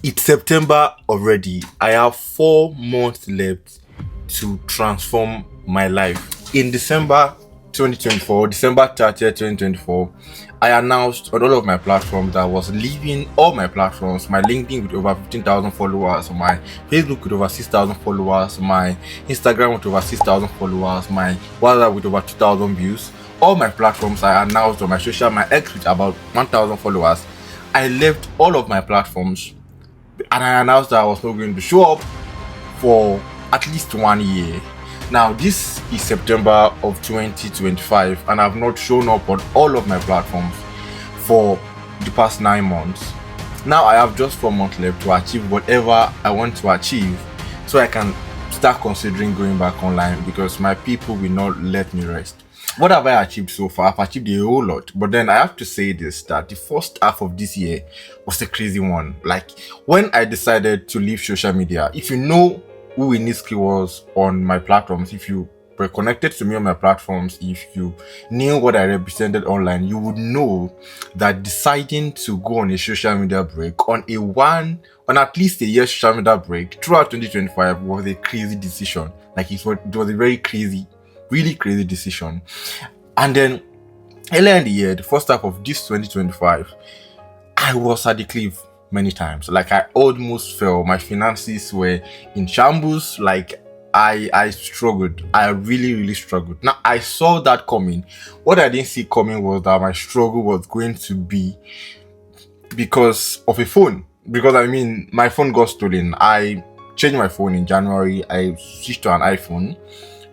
It's September already. I have 4 months left to transform my life. In December 2024, December 30th, 2024, I announced on all of my platforms that I was leaving all my platforms, my LinkedIn with over 15,000 followers, my Facebook with over 6,000 followers, my Instagram with over 6,000 followers, my WhatsApp with over 2,000 views. All my platforms I announced on my X with about 1,000 followers. I left all of my platforms and I announced that I was not going to show up for at least 1 year. Now, this is September of 2025, and I've not shown up on all of my platforms for the past 9 months. Now, I have just 4 months left to achieve whatever I want to achieve so I can start considering going back online because my people will not let me rest. What have I achieved so far? I've achieved a whole lot, but then I have to say this, that the first half of this year was a crazy one. Like, when I decided to leave social media, if you know who Iniski was on my platforms, if you were connected to me on my platforms, if you knew what I represented online, you would know that deciding to go on a social media break, on at least a year social media break throughout 2025 was a crazy decision. Like, it was a very crazy, really crazy decision. And then earlier in the year, the first half of this 2025, I was at the cliff many times. Like, I almost fell. My finances were in shambles. Like, I struggled. I really, really struggled. Now, I saw that coming. What I didn't see coming was that my struggle was going to be because of a phone. Because my phone got stolen. I changed my phone in January. I switched to an iPhone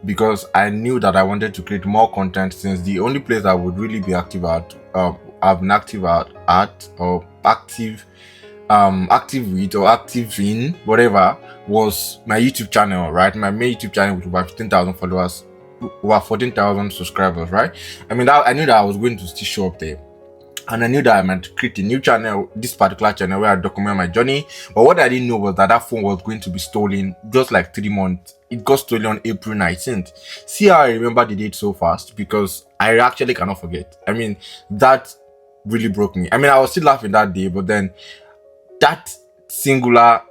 because I knew that I wanted to create more content, since the only place I would really be active at, I've been active at or active with or active in whatever, was my YouTube channel, right? My main YouTube channel with over 15,000 followers, over 14,000 subscribers, right? I knew that I was going to still show up there. And I knew that I might create a new channel, this particular channel, where I document my journey. But what I didn't know was that phone was going to be stolen just like 3 months. It got stolen on April 19th. See how I remember the date so fast, because I actually cannot forget. That really broke me. I was still laughing that day, but then that singular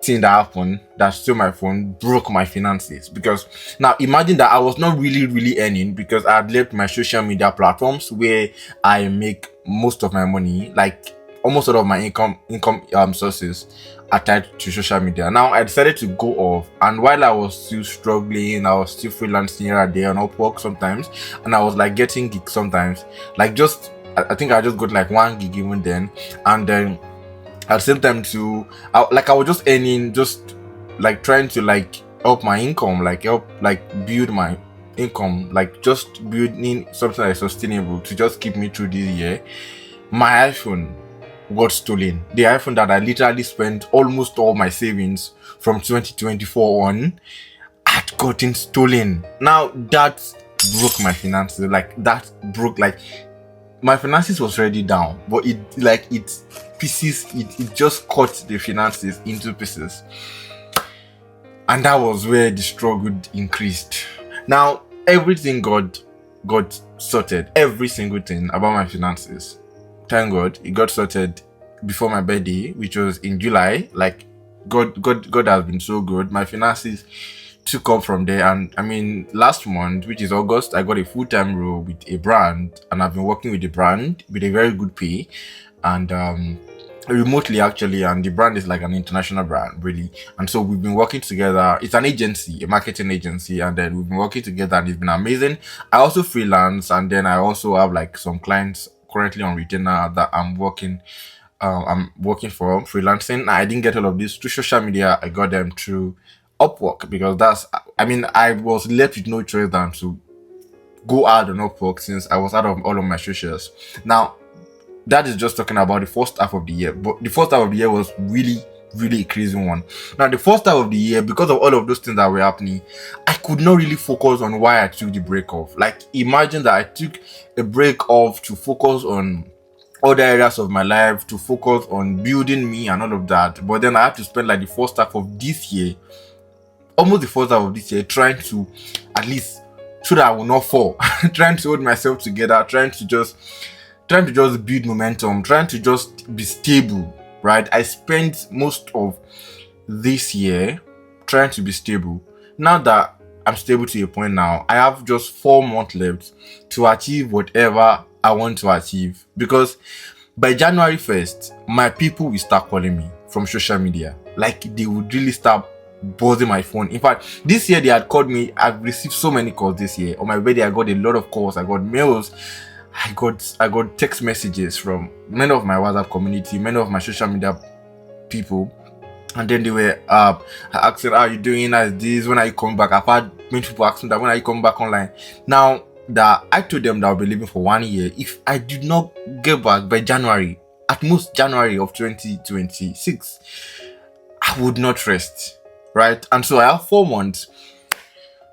thing that happened, that stole my phone, broke my finances. Because now imagine that I was not really earning, because I had left my social media platforms where I make most of my money, like almost all of my income sources are tied to social media. Now I decided to go off, and while I was still struggling, I was still freelancing here and there on Upwork sometimes, and I was like getting gigs sometimes, like I think I just got like 1 gig even then. And then at the same time too, I was just earning, just like trying to like help my income, like help like build my income, like just building something that's sustainable to just keep me through this year. My iPhone got stolen. The iPhone that I literally spent almost all my savings from 2024 on had gotten stolen. Now that broke my finances. My finances was already down, but it just cut the finances into pieces. And that was where the struggle increased. Now everything got sorted, every single thing about my finances. Thank God it got sorted before my birthday, which was in July. Like, God has been so good. My finances took off from there. And last month, which is August, I got a full-time role with a brand, and I've been working with the brand with a very good pay, and remotely actually. And the brand is like an international brand, really. And so we've been working together. It's an agency, a marketing agency, and then we've been working together, and it's been amazing. I also freelance, and then I also have like some clients currently on retainer that I'm working for freelancing. I didn't get all of this through social media. I got them through Upwork, because I was left with no choice than to go out on Upwork, since I was out of all of my socials. Now, that is just talking about the first half of the year, but the first half of the year was really a crazy one. Now, the first half of the year, because of all of those things that were happening, I could not really focus on why I took the break off. Like, imagine that I took a break off to focus on other areas of my life, to focus on building me and all of that. But then I had to spend like the first half of this year, almost the first half of this year, trying to at least so that I will not fall, trying to hold myself together, trying to just build momentum, trying to just be stable. right? I spent most of this year trying to be stable. Now that I'm stable to a point now, I have just 4 months left to achieve whatever I want to achieve, because by January 1st, my people will start calling me from social media. Like, they would really start buzzing my phone. In fact, this year they had called me. I've received so many calls this year. On my birthday, I got a lot of calls. I got mails. I got text messages from many of my WhatsApp community, many of my social media people. And then they were asking, how are you doing? As this, when are you coming back? I've had many people asking that, when are you coming back online? Now that I told them that I'll be leaving for 1 year, if I did not get back by January, at most January of 2026, I would not rest, right? And so I have 4 months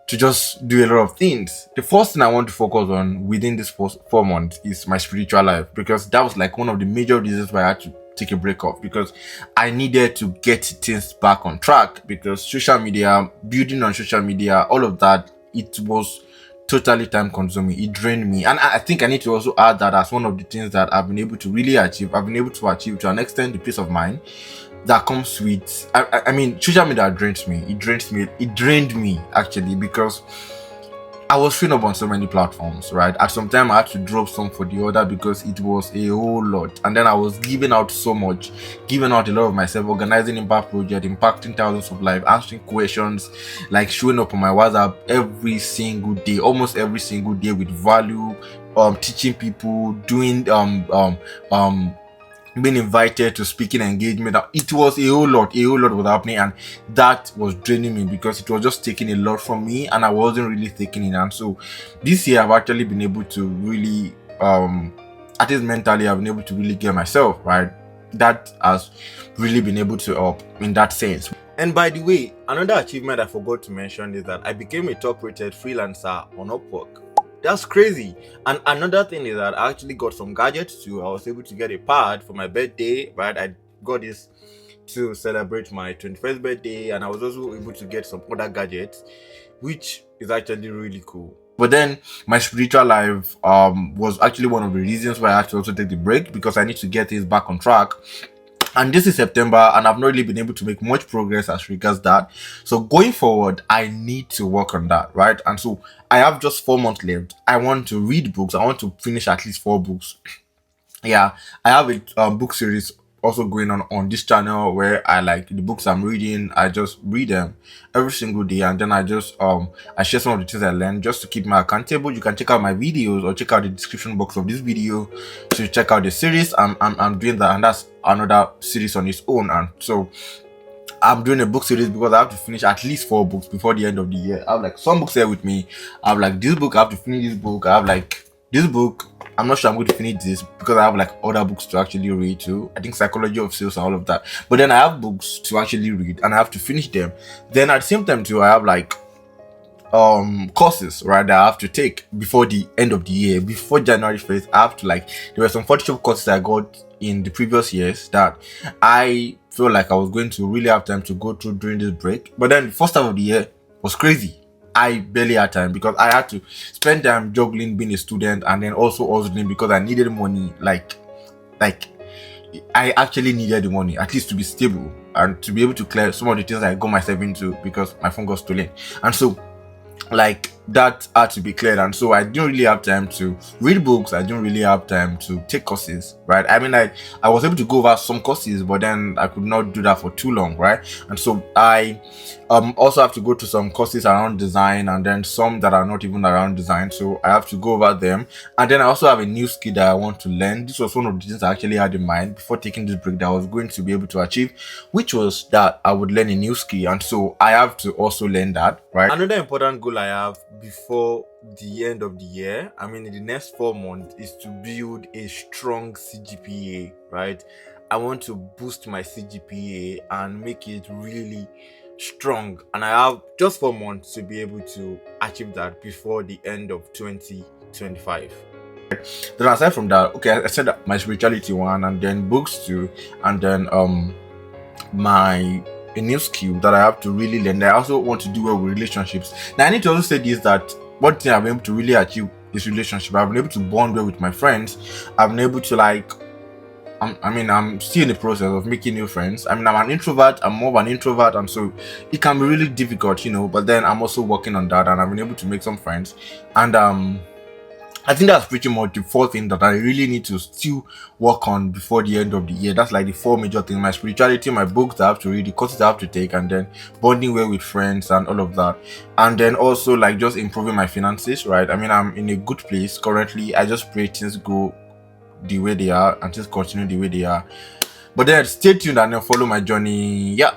to just do a lot of things. The first thing I want to focus on within this 4 months is my spiritual life, because that was like one of the major reasons why I had to take a break off, because I needed to get things back on track. Because social media, building on social media, all of that, it was totally time consuming. It drained me. And I think I need to also add that as one of the things that I've been able to really achieve. I've been able to achieve to an extent the peace of mind that comes with, I mean, social media drains me. It drained me actually, because I was showing up on so many platforms, right? At some time I had to drop some for the other, because it was a whole lot. And then I was giving out so much, giving out a lot of myself, organizing impact project, impacting thousands of lives, answering questions, like showing up on my WhatsApp every single day, almost every single day, with value, teaching people, doing being invited to speaking engagement. It was a whole lot was happening, and that was draining me, because it was just taking a lot from me and I wasn't really taking it. And so this year I've actually been able to really at least mentally, I've been able to really get myself right. That has really been able to help in that sense. And by the way, another achievement I forgot to mention is that I became a top rated freelancer on Upwork. That's crazy. And another thing is that I actually got some gadgets too. I was able to get a pad for my birthday, right? I got this to celebrate my 21st birthday, and I was also able to get some other gadgets, which is actually really cool. But then my spiritual life was actually one of the reasons why I had to also take the break, because I need to get things back on track. And this is September, and I've not really been able to make much progress as regards that. So going forward, I need to work on that, right? And so I have just 4 months left. I want to read books. I want to finish at least 4 books. Yeah, I have a book series also going on this channel, where I like the books I'm reading. I just read them every single day, and then I just I share some of the things I learned just to keep me accountable. You can check out my videos, or check out the description box of this video to check out the series. I'm doing that, and that's another series on its own. And so I'm doing a book series because I have to finish at least 4 books before the end of the year. I have like some books here with me. I have like this book, I have to finish this book. I have like this book. I'm not sure I'm going to finish this, because I have like other books to actually read too. I think Psychology of Sales and all of that. But then I have books to actually read, and I have to finish them. Then at the same time too, I have like courses, right, that I have to take before the end of the year. Before January 1st, I have to like, there were some Photoshop courses I got in the previous years that I feel like I was going to really have time to go through during this break. But then the first half of the year was crazy. I barely had time, because I had to spend time juggling being a student and then also hustling, because I needed money. Like I actually needed the money, at least to be stable and to be able to clear some of the things I got myself into, because my phone got stolen. And so like that had to be cleared. And so I didn't really have time to read books. I didn't really have time to take courses, right? I mean, I was able to go over some courses, but then I could not do that for too long, right? And so I also have to go to some courses around design, and then some that are not even around design, so I have to go over them. And then I also have a new skill that I want to learn. This was one of the things I actually had in mind before taking this break that I was going to be able to achieve, which was that I would learn a new skill. And so I have to also learn that, right? Another important goal I have before the end of the year, I mean in the next 4 months, is to build a strong CGPA, right? I want to boost my CGPA and make it really strong, and I have just 4 months to be able to achieve that before the end of 2025. Then aside from that, okay, I said that my spirituality one, and then books too, and then a new skill that I have to really learn. I also want to do well with relationships. Now I need to also say this, that one thing I've been able to really achieve is relationship. I've been able to bond well with my friends. I've been able to like I'm still in the process of making new friends. I'm an introvert. I'm more of an introvert, and so it can be really difficult, But then I'm also working on that, and I've been able to make some friends. And I think that's pretty much the four things that I really need to still work on before the end of the year. That's like the four major things: my spirituality, my books I have to read, the courses I have to take, and then bonding well with friends and all of that. And then also like just improving my finances, right? I'm in a good place currently. I just pray things go the way they are and just continue the way they are. But then stay tuned and then follow my journey. Yeah.